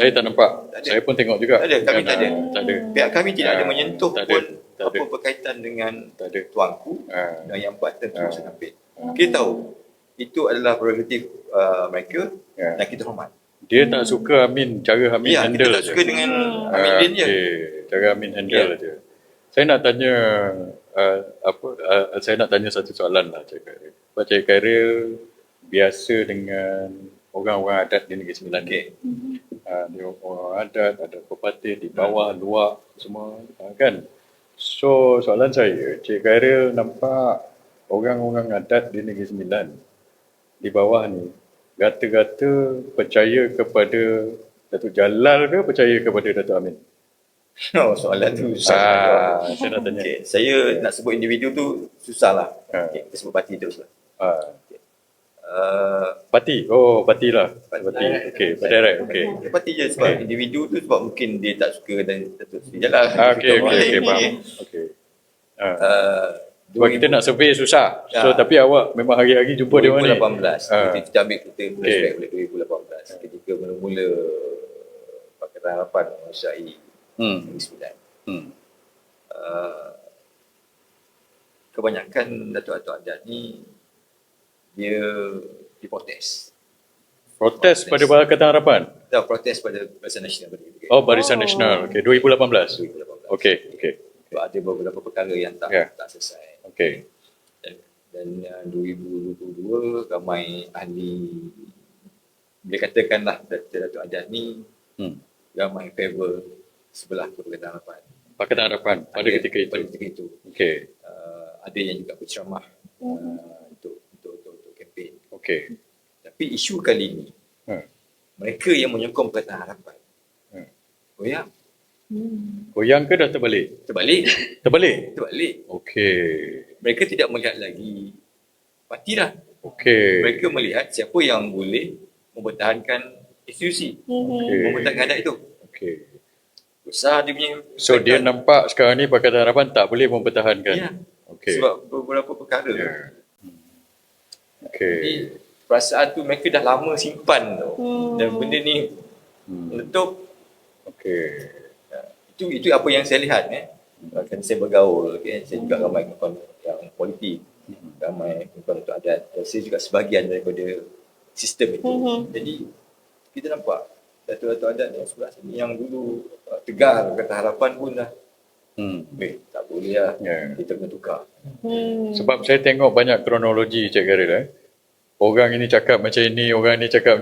Saya tak nampak. Saya pun tengok juga. Tak ada, kami tak ada. Tak ada. Pihak kami tidak ada menyentuh tak ada. pun Tak apa ada. berkaitan dengan Tak ada. tuanku dan yang buat tentu senampit. Kita tahu itu adalah prerogatif mereka dan kita hormat. Dia tak suka Amin, cara Amin Ya, handle kita tak je. suka dengan Amin Din je. Okay. Cara Amin handle je. Saya nak tanya saya nak tanya satu soalan lah Cik Khairil. Sebab Cik Khairil biasa dengan orang-orang adat di Negeri Sembilan. Okay. Dia orang adat, ada pepatih di bawah, luar, semua kan. So soalan saya, Cik Khairil nampak orang-orang adat di Negeri Sembilan di bawah ni kata-kata percaya kepada Datuk Jalal ke percaya kepada Datuk Amin? Oh, soalan tu susah. Saya nak tanya. Okay. Saya nak sebut individu tu susah lah. Okay. Kita sebut parti terus lah. Parti? Oh, parti lah. Parti. Okey, direct. Okey. Parti je sebab individu tu sebab mungkin dia tak suka dan Datuk Seri Jalal. Okey, faham. Okey. Sebab kita nak survey susah. So tapi awak memang hari-hari jumpa dia orang ni. 2018. Kita ambil kita flashback balik 2018 ketika mula-mula Pakatan Harapan menguasai Negeri Sembilan. Kebanyakan datuk-datuk adat ni dia diprotes. Protes pada Pakatan Harapan? Tak, protes pada Barisan Nasional. Barisan Nasional. Okey, 2018. Okey. Sebab ada beberapa perkara yang tak selesai. Okey. Dan 2022 ramai ahli, boleh katakanlah datuk adat ni ramai favor sebelah Pakatan Harapan. Pakatan Harapan pada ketika itu. Okey. Ada yang juga berceramah untuk kempen. Okey. Tapi isu kali ini mereka yang menyokong Pakatan Harapan goyang. Goyang ke dah terbalik? Terbalik. Okey. Mereka tidak melihat lagi parti dah. Okey. Mereka melihat siapa yang boleh mempertahankan institusi. Mempertahankan adat itu. Okey. Besar dia punya. So dia nampak sekarang ni Pakatan Harapan tak boleh mempertahankan. Ya. Okey. Sebab beberapa perkara. Okey. Jadi perasaan tu mereka dah lama simpan tau. Dan benda ni meletup. Okey. Itu apa yang saya lihat kan saya bergaul, saya juga ramai kawan yang politik, ramai kawan untuk adat, dan saya juga sebahagian daripada sistem itu. Jadi kita nampak datuk-datuk adat yang sebelah sini yang dulu tegar kata harapan pun dah tak boleh lah, kita kena tukar. Sebab saya tengok banyak kronologi Cik Khairil. Orang ini cakap macam ini, orang ini cakap